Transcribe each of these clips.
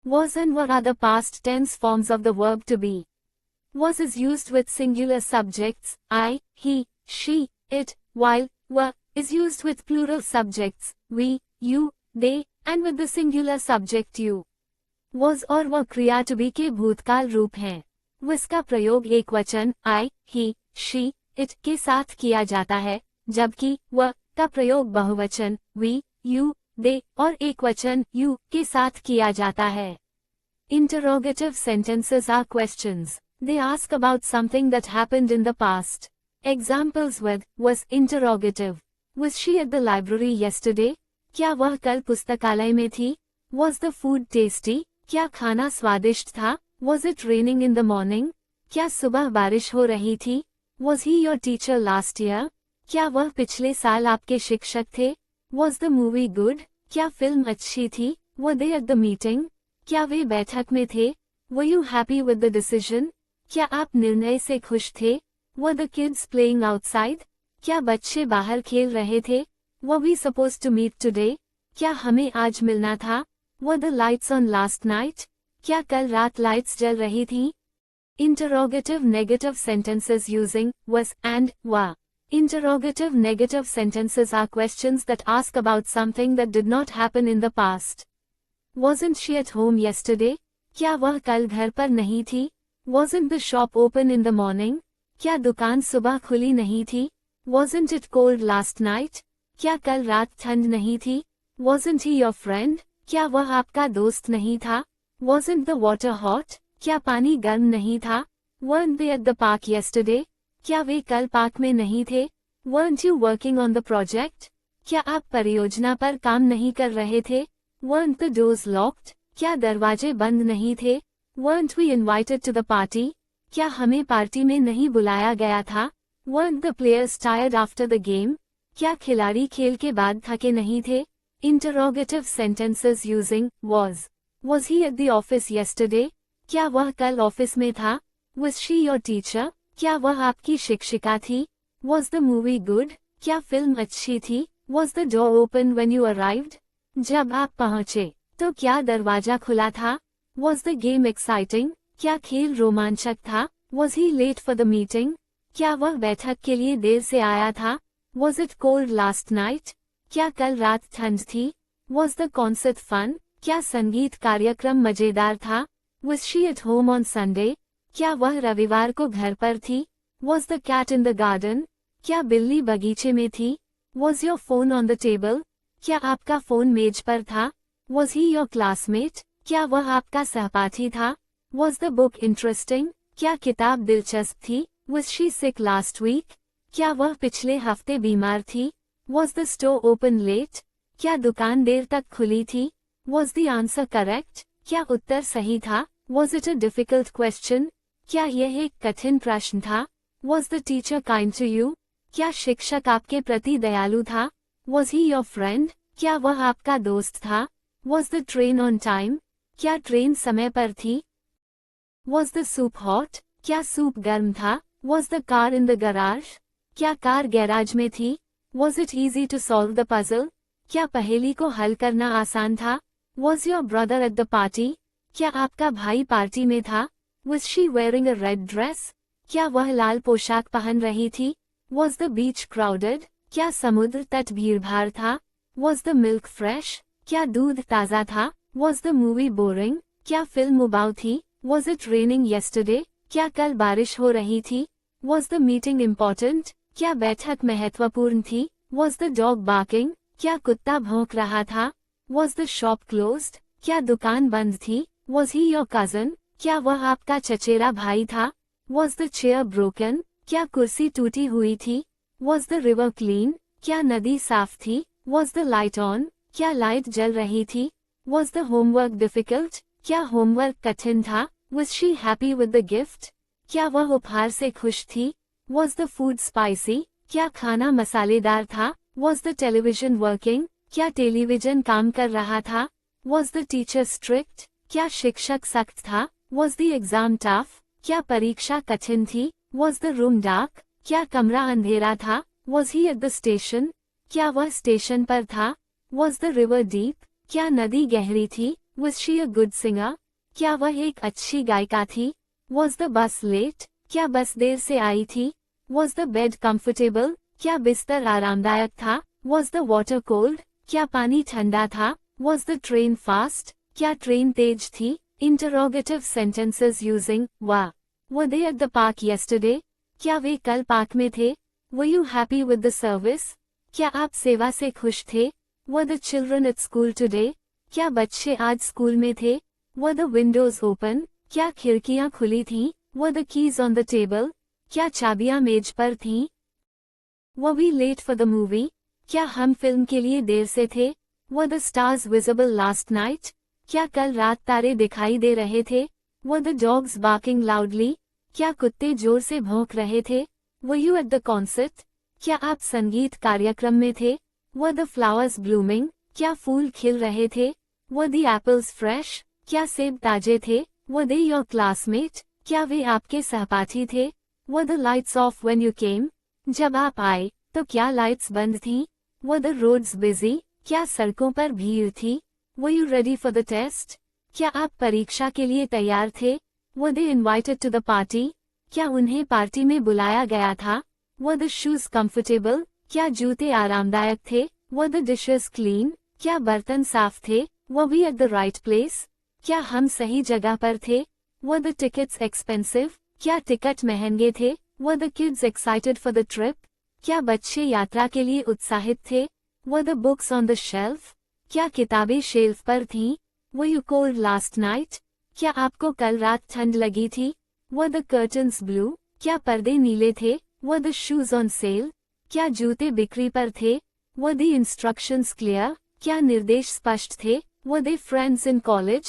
Was and were are the past tense forms of the verb to be. Was is used with singular subjects, I, he, she, it, while were is used with plural subjects, we, you, they, and with the singular subject you. Was और वह क्रिया to be के भूतकाल रूप हैं. was का प्रयोग एक वचन I, he, she, it के साथ किया जाता है, जबकि वह का प्रयोग बहुवचन we, you, they और एक वचन you के साथ किया जाता है. Interrogative sentences are questions. They ask about something that happened in the past. Examples with was interrogative. Was she at the library yesterday? क्या वह कल पुस्तकालय में थी? Was the food tasty? क्या खाना स्वादिष्ट था? Was it raining in the morning? क्या सुबह बारिश हो रही थी? Was he your teacher last year? क्या वह पिछले साल आपके शिक्षक थे? Was the movie good? क्या फिल्म अच्छी थी? Were they at the meeting? क्या वे बैठक में थे? Were you happy with the decision? क्या आप निर्णय से खुश थे? Were the kids playing outside? क्या बच्चे बाहर खेल रहे थे? Were we supposed to meet today? क्या हमें आज मिलना था? Were the lights on last night? क्या कल रात लाइट्स जल रही थीं? Interrogative negative sentences using was and were. Interrogative negative sentences are questions that ask about something that did not happen in the past. Wasn't she at home yesterday? क्या वह कल घर पर नहीं थी? Wasn't the shop open in the morning? क्या दुकान सुबह खुली नहीं थी? Wasn't it cold last night? क्या कल रात ठंड नहीं थी? Wasn't he your friend? क्या वह आपका दोस्त नहीं था? Wasn't the water hot? क्या पानी गर्म नहीं था? Weren't they at the park yesterday? क्या वे कल पार्क में नहीं थे? Weren't you working on the project? क्या आप परियोजना पर काम नहीं कर रहे थे? Weren't the doors locked? क्या दरवाजे बंद नहीं थे? Weren't we invited to the party? क्या हमें पार्टी में नहीं बुलाया गया था? Weren't the players tired after the game? क्या खिलाड़ी खेल के बाद थके नहीं थे? Interrogative sentences using was. Was he at the office yesterday? क्या वह कल ऑफिस में था? Was she your teacher? क्या वह आपकी शिक्षिका थी? Was the movie good? क्या फिल्म अच्छी थी? Was the door open when you arrived? जब आप पहुंचे, तो क्या दरवाजा खुला था? Was the game exciting? क्या खेल रोमांचक था? Was he late for the meeting? क्या वह बैठक के लिए देर से आया था? Was it cold last night? क्या कल रात ठंड थी? Was the concert fun? क्या संगीत कार्यक्रम मजेदार था? Was she at home on Sunday? क्या वह रविवार को घर पर थी? Was the cat in the garden? क्या बिल्ली बगीचे में थी? Was your phone on the table? क्या आपका फोन मेज पर था? Was he your classmate? क्या वह आपका सहपाठी था? Was the book interesting? क्या किताब दिलचस्प थी? Was she sick last week? क्या वह पिछले हफ्ते बीमार थी? Was the store open late? क्या दुकान देर तक खुली थी? Was the answer correct? क्या उत्तर सही था? Was it a difficult question? क्या यह एक कठिन प्रश्न था? Was the teacher kind to you? क्या शिक्षक आपके प्रति दयालु था? Was he your friend? क्या वह आपका दोस्त था? Was the train on time? क्या ट्रेन समय पर थी? Was the soup hot? क्या सूप गर्म था? Was the car in the garage? क्या कार गैराज में थी? Was it easy to solve the puzzle? क्या पहेली को हल करना आसान था? Was your brother at the party? क्या आपका भाई पार्टी में था? Was she wearing a red dress? क्या वह लाल पोशाक पहन रही थी? Was the beach crowded? क्या समुद्र तट भीड़भाड़ था? Was the milk fresh? क्या दूध ताज़ा था? Was the movie boring? क्या फिल्म उबाऊ थी? Was it raining yesterday? क्या कल बारिश हो रही थी? Was the meeting important? क्या बैठक महत्वपूर्ण थी? Was the dog barking? क्या कुत्ता भौंक रहा था? Was the shop closed? क्या दुकान बंद थी? Was he your cousin? क्या वह आपका चचेरा भाई था? Was the chair broken? क्या कुर्सी टूटी हुई थी? Was the river clean? क्या नदी साफ थी? Was the light on? क्या लाइट जल रही थी? Was the homework difficult? क्या होमवर्क कठिन था? Was she happy with the gift? क्या वह उपहार से खुश थी? Was the food spicy? क्या खाना मसालेदार था? Was the television working? क्या टेलीविजन काम कर रहा था? Was the teacher strict? क्या शिक्षक सख्त था? Was the exam tough? क्या परीक्षा कठिन थी? Was the room dark? क्या कमरा अंधेरा था? Was he at the station? क्या वह स्टेशन पर था? Was the river deep? क्या नदी गहरी थी? Was she a good singer? क्या वह एक अच्छी गायिका थी? Was the bus late? क्या बस देर से आई थी? Was the bed comfortable? क्या बिस्तर आरामदायक था? Was the water cold? क्या पानी ठंडा था? Was the train fast? क्या ट्रेन तेज थी? Interrogative sentences using wa. Were they at the park yesterday? क्या वे कल पार्क में थे? Were you happy with the service? क्या आप सेवा से खुश थे? Were the children at school today? क्या बच्चे आज स्कूल में थे? Were the windows open? क्या खिड़कियां खुली थीं? Were the keys on the table? क्या चाबियां मेज पर थीं? Were we late for the movie? क्या हम फिल्म के लिए देर से थे? Were the stars visible last night? क्या कल रात तारे दिखाई दे रहे थे? Were the dogs barking loudly? क्या कुत्ते जोर से भौंक रहे थे? Were you at the concert? क्या आप संगीत कार्यक्रम में थे? Were the flowers blooming? क्या फूल खिल रहे थे? Were the apples fresh? क्या सेब ताजे थे? Were they your classmate? क्या वे आपके सहपाठी थे? Were the lights off when you came? जब आप आए तो क्या लाइट्स बंद थीं? Were the roads busy? क्या सड़कों पर भीड़ थी? Were you ready for the test? क्या आप परीक्षा के लिए तैयार थे? Were they invited to the party? क्या उन्हें पार्टी में बुलाया गया था? Were the shoes comfortable? क्या जूते आरामदायक थे? Were the dishes clean? क्या बर्तन साफ थे? Were we at the right place? क्या हम सही जगह पर थे? Were the tickets expensive? क्या टिकट महंगे थे? Were the kids excited for the trip? क्या बच्चे यात्रा के लिए उत्साहित थे? Were the books on the shelf? क्या किताबें शेल्फ पर थीं? Were you cold last night? क्या आपको कल रात ठंड लगी थी? Were the curtains blue? क्या पर्दे नीले थे? Were the shoes on sale? क्या जूते बिक्री पर थे? Were the instructions clear? क्या निर्देश स्पष्ट थे? Were they friends in college?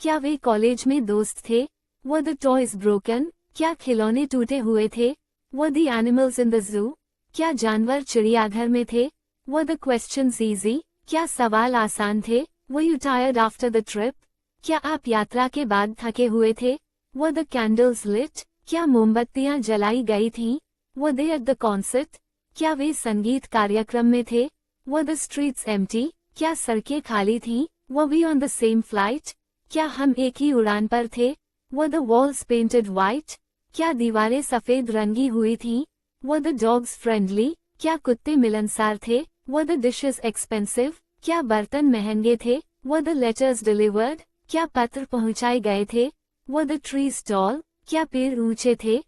क्या वे कॉलेज में दोस्त थे? Were the toys broken? क्या खिलौने टूटे हुए थे? Were the animals in the zoo? क्या जानवर चिड़ियाघर में थे? Were the questions easy? क्या सवाल आसान थे? Were you tired after the trip? क्या आप यात्रा के बाद थके हुए थे? Were the candles lit? क्या मोमबत्तियां जलाई गई थीं? Were they at the concert? क्या वे संगीत कार्यक्रम में थे? Were the streets empty? क्या सड़कें खाली थीं? Were we on the same flight? क्या हम एक ही उड़ान पर थे? Were the walls painted white? क्या दीवारें सफेद रंगी हुई थीं? Were the dogs friendly? क्या कुत्ते मिलनसार थे? Were the dishes expensive? क्या बर्तन महंगे थे? Were the letters delivered? क्या पत्र पहुंचाए गए थे? Were the trees tall? क्या पेड़ ऊंचे थे?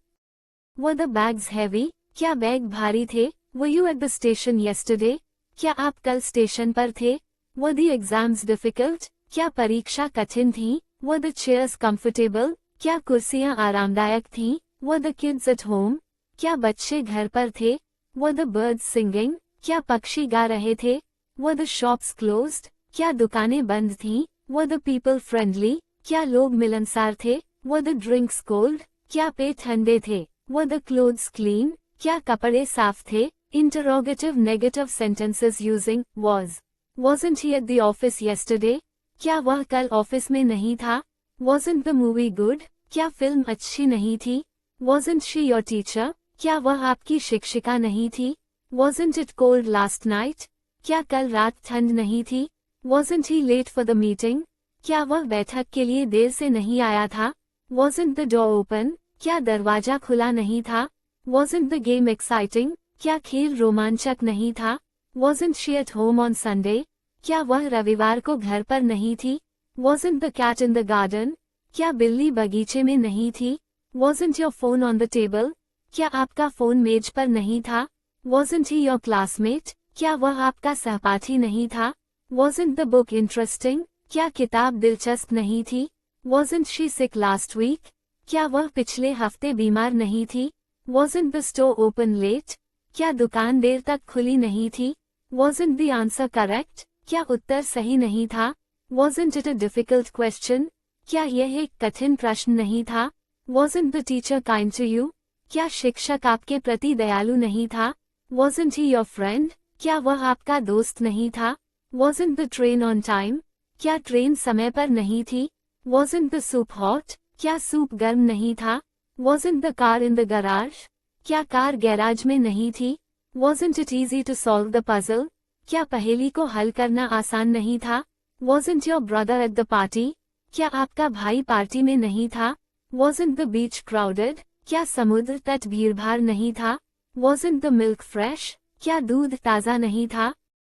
Were the bags heavy? क्या बैग भारी थे? Were you at the station yesterday? क्या आप कल स्टेशन पर थे? Were the exams difficult? क्या परीक्षा कठिन थी? Were the chairs comfortable? क्या कुर्सियां आरामदायक थीं? Were the kids at home? क्या बच्चे घर पर थे? Were the birds singing? क्या पक्षी गा रहे थे? Were the shops closed? क्या दुकानें बंद थीं? Were the people friendly? क्या लोग मिलनसार थे? Were the drinks cold? क्या पेय ठंडे थे? Were the clothes clean? क्या कपड़े साफ थे? Interrogative negative sentences using was. Wasn't he at the office yesterday? क्या वह कल ऑफिस में नहीं था? Wasn't the movie good? क्या फिल्म अच्छी नहीं थी? Wasn't she your teacher? क्या वह आपकी शिक्षिका नहीं थी? Wasn't it cold last night? क्या कल रात ठंड नहीं थी? Wasn't he late for the meeting? क्या वह बैठक के लिए देर से नहीं आया था? Wasn't the door open? क्या दरवाजा खुला नहीं था? Wasn't the game exciting? क्या खेल रोमांचक नहीं था? Wasn't she at home on Sunday? क्या वह रविवार को घर पर नहीं थी? Wasn't the cat in the garden? क्या बिल्ली बगीचे में नहीं थी? Wasn't your phone on the table? क्या आपका फोन मेज पर नहीं था? Wasn't he your classmate? क्या वह आपका सहपाठी नहीं था? Wasn't the book interesting? क्या किताब दिलचस्प नहीं थी? Wasn't she sick last week? क्या वह पिछले हफ्ते बीमार नहीं थी? Wasn't the store open late? क्या दुकान देर तक खुली नहीं थी? Wasn't the answer correct? क्या उत्तर सही नहीं था? Wasn't it a difficult question? क्या यह एक कठिन प्रश्न नहीं था? Wasn't the teacher kind to you? क्या शिक्षक आपके प्रति दयालु नहीं था? Wasn't he your friend? क्या वह आपका दोस्त नहीं था? Wasn't the train on time? क्या ट्रेन समय पर नहीं थी? Wasn't the soup hot? क्या सूप गर्म नहीं था? Wasn't the car in the garage? क्या कार गैराज में नहीं थी? Wasn't it easy to solve the puzzle? क्या पहेली को हल करना आसान नहीं था? Wasn't your brother at the party? क्या आपका भाई पार्टी में नहीं था? Wasn't the beach crowded? क्या समुद्र तट भीड़भाड़ नहीं था? Wasn't the milk fresh? क्या दूध ताज़ा नहीं था?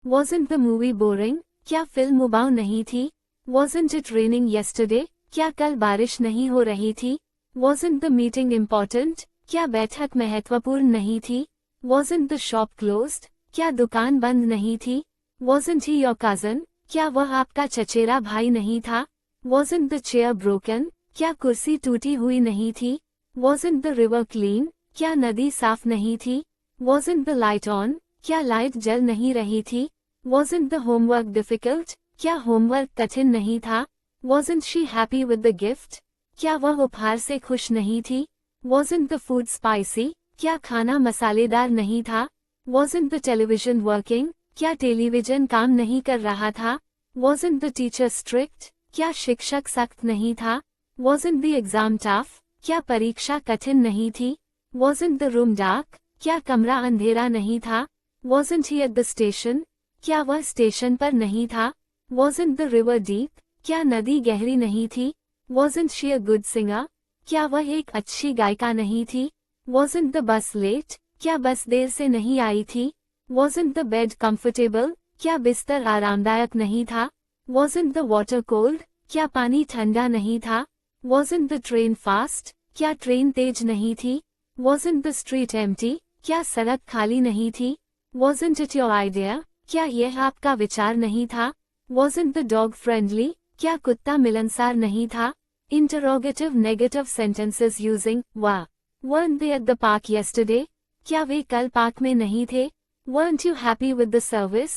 Wasn't the movie boring? क्या फिल्म उबाऊ नहीं थी? Wasn't it raining yesterday? क्या कल बारिश नहीं हो रही थी? Wasn't the meeting important? क्या बैठक महत्वपूर्ण नहीं थी? Wasn't the shop closed? क्या दुकान बंद नहीं थी? Wasn't he your cousin? क्या वह आपका चचेरा भाई नहीं था? Wasn't the chair broken? क्या कुर्सी टूटी हुई नहीं थी? Wasn't the river clean? क्या नदी साफ नहीं थी? Wasn't the light on? क्या लाइट जल नहीं रही थी? Wasn't the homework difficult? क्या होमवर्क कठिन नहीं था? Wasn't she happy with the gift? क्या वह उपहार से खुश नहीं थी? Wasn't the food spicy? क्या खाना मसालेदार नहीं था? Wasn't the television working? क्या टेलीविजन काम नहीं कर रहा था? Wasn't the teacher strict? क्या शिक्षक सख्त नहीं था? Wasn't the exam tough? क्या परीक्षा कठिन नहीं थी? Wasn't the room dark? क्या कमरा अंधेरा नहीं था? Wasn't he at the station? क्या वह स्टेशन पर नहीं था? Wasn't the river deep? क्या नदी गहरी नहीं थी? Wasn't she a good singer? क्या वह एक अच्छी गायिका नहीं थी? Wasn't the bus late? क्या बस देर से नहीं आई थी? Wasn't the bed comfortable? क्या बिस्तर आरामदायक नहीं था? Wasn't the water cold? क्या पानी ठंडा नहीं था? Wasn't the train fast? क्या ट्रेन तेज नहीं थी? Wasn't the street empty? क्या सड़क खाली नहीं थी? Wasn't it your idea? क्या यह आपका विचार नहीं था? Wasn't the dog friendly? क्या कुत्ता मिलनसार नहीं था? Interrogative negative sentences using wa. Weren't they at the park yesterday? क्या वे कल पार्क में नहीं थे? Weren't you happy with the service?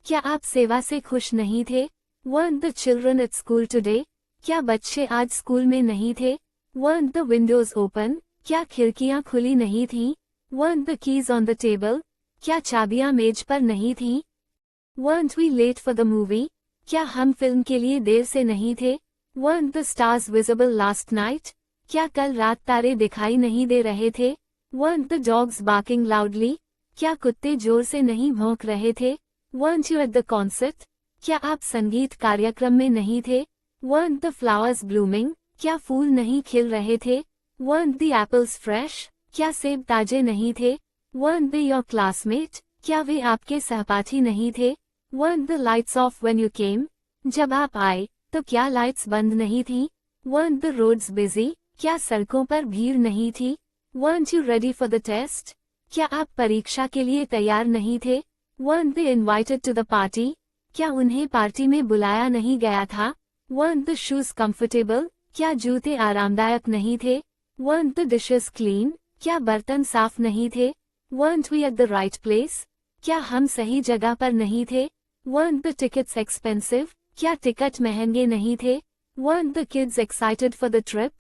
क्या आप सेवा से खुश नहीं थे? Weren't the children at school today? क्या बच्चे आज स्कूल में नहीं थे? Weren't the windows open? क्या खिड़कियां खुली नहीं थीं? Weren't the keys on the table? क्या चाबियां मेज पर नहीं थीं? Weren't we late for the movie? क्या हम फिल्म के लिए देर से नहीं थे? Weren't the stars visible last night? क्या कल रात तारे दिखाई नहीं दे रहे थे? Weren't the dogs barking loudly? क्या कुत्ते जोर से नहीं भौंक रहे थे? Weren't you at the concert? क्या आप संगीत कार्यक्रम में नहीं थे? Weren't the flowers blooming? क्या फूल नहीं खिल रहे थे? Weren't the apples fresh? क्या सेब ताजे नहीं थे? Weren't they your classmate? क्या वे आपके सहपाठी नहीं थे? Weren't the lights off when you came? जब आप आए तो क्या लाइट्स बंद नहीं थी? Weren't the roads busy? क्या सड़कों पर भीड़ नहीं थी? Weren't you ready for the test? क्या आप परीक्षा के लिए तैयार नहीं थे? Weren't they invited to the party? क्या उन्हें पार्टी में बुलाया नहीं गया था? Weren't the shoes comfortable? क्या जूते आरामदायक नहीं थे? Weren't the dishes clean? क्या बर्तन साफ नहीं थे? Weren't we at the right place? क्या हम सही जगह पर नहीं थे? Weren't the tickets expensive? क्या टिकट महंगे नहीं थे? Weren't the kids excited for the trip?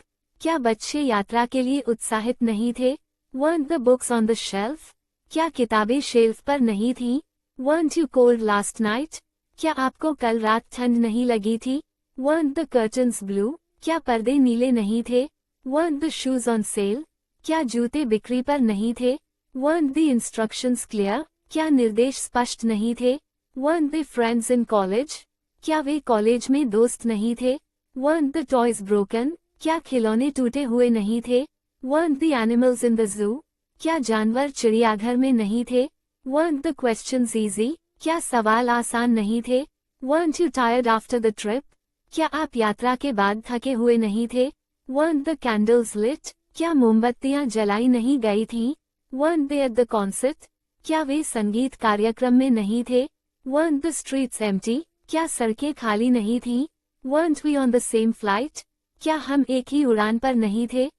क्या बच्चे यात्रा के लिए उत्साहित नहीं थे? Weren't the books on the shelf? क्या किताबें शेल्फ पर नहीं थीं? Weren't you cold last night? क्या आपको कल रात ठंड नहीं लगी थी? Weren't the curtains blue? क्या पर्दे नीले नहीं थे? Weren't the shoes on sale? क्या जूते बिक्री पर नहीं थे? Weren't the instructions clear? क्या निर्देश स्पष्ट नहीं थे? Weren't they friends in college? क्या वे कॉलेज में दोस्त नहीं थे? Weren't the toys broken? क्या खिलौने टूटे हुए नहीं थे? Weren't the animals in the zoo? क्या जानवर चिड़ियाघर में नहीं थे? Weren't the questions easy? क्या सवाल आसान नहीं थे? Weren't you tired after the trip? क्या आप यात्रा के बाद थके हुए नहीं थे? Weren't the candles lit? क्या मोमबत्तियां जलाई नहीं गई थीं? Weren't they at the concert? क्या वे संगीत कार्यक्रम में नहीं थे? Weren't the streets empty? क्या सड़कें खाली नहीं थीं? Weren't we on the same flight? क्या हम एक ही उड़ान पर नहीं थे?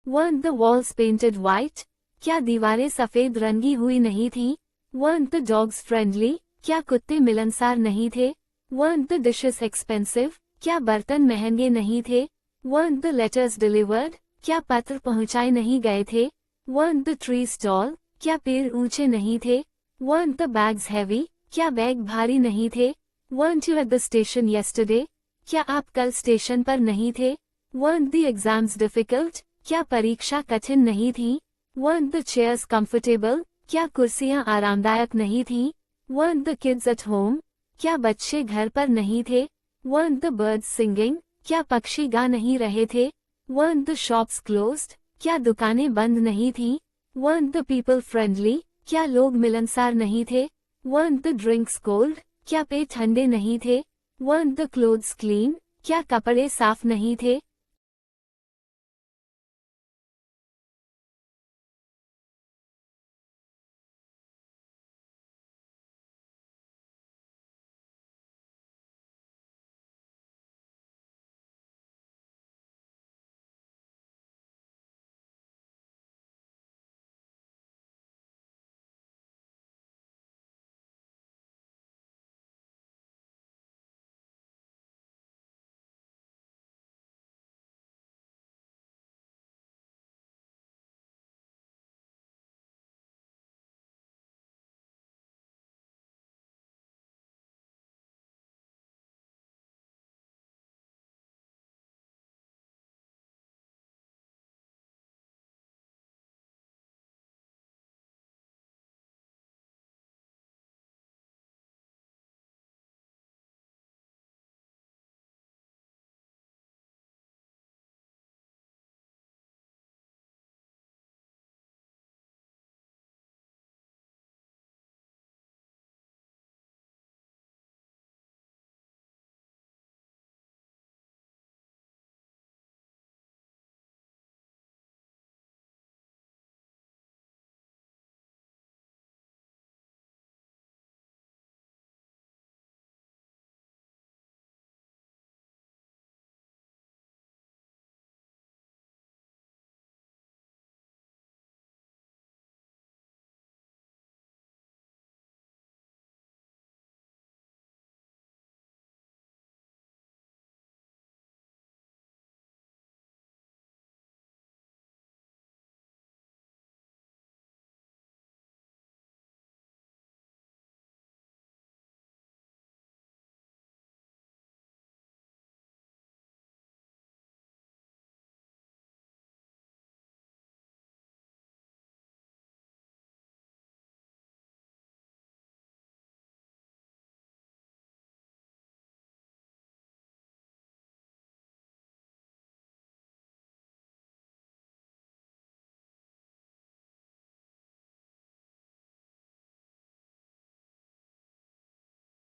Weren't the walls painted white? क्या दीवारें सफेद रंगी हुई नहीं थीं? Weren't the dogs friendly? क्या कुत्ते मिलनसार नहीं थे? Weren't the dishes expensive? क्या बर्तन महंगे नहीं थे? Weren't the letters delivered? क्या पत्र पहुंचाए नहीं गए थे? Weren't the trees tall? क्या पेड़ ऊंचे नहीं थे? Weren't the bags heavy? क्या बैग भारी नहीं थे? Weren't you at the station yesterday? क्या आप कल स्टेशन पर नहीं थे? Weren't the exams difficult? क्या परीक्षा कठिन नहीं थी? Weren't the chairs comfortable? क्या कुर्सियां आरामदायक नहीं थीं? Weren't the kids at home? क्या बच्चे घर पर नहीं थे? Weren't the birds singing? क्या पक्षी गा नहीं रहे थे? Weren't the shops closed? क्या दुकानें बंद नहीं थीं? Weren't the people friendly? क्या लोग मिलनसार नहीं थे? Weren't the drinks cold? क्या पेय ठंडे नहीं थे? Weren't the clothes clean? क्या कपड़े साफ नहीं थे?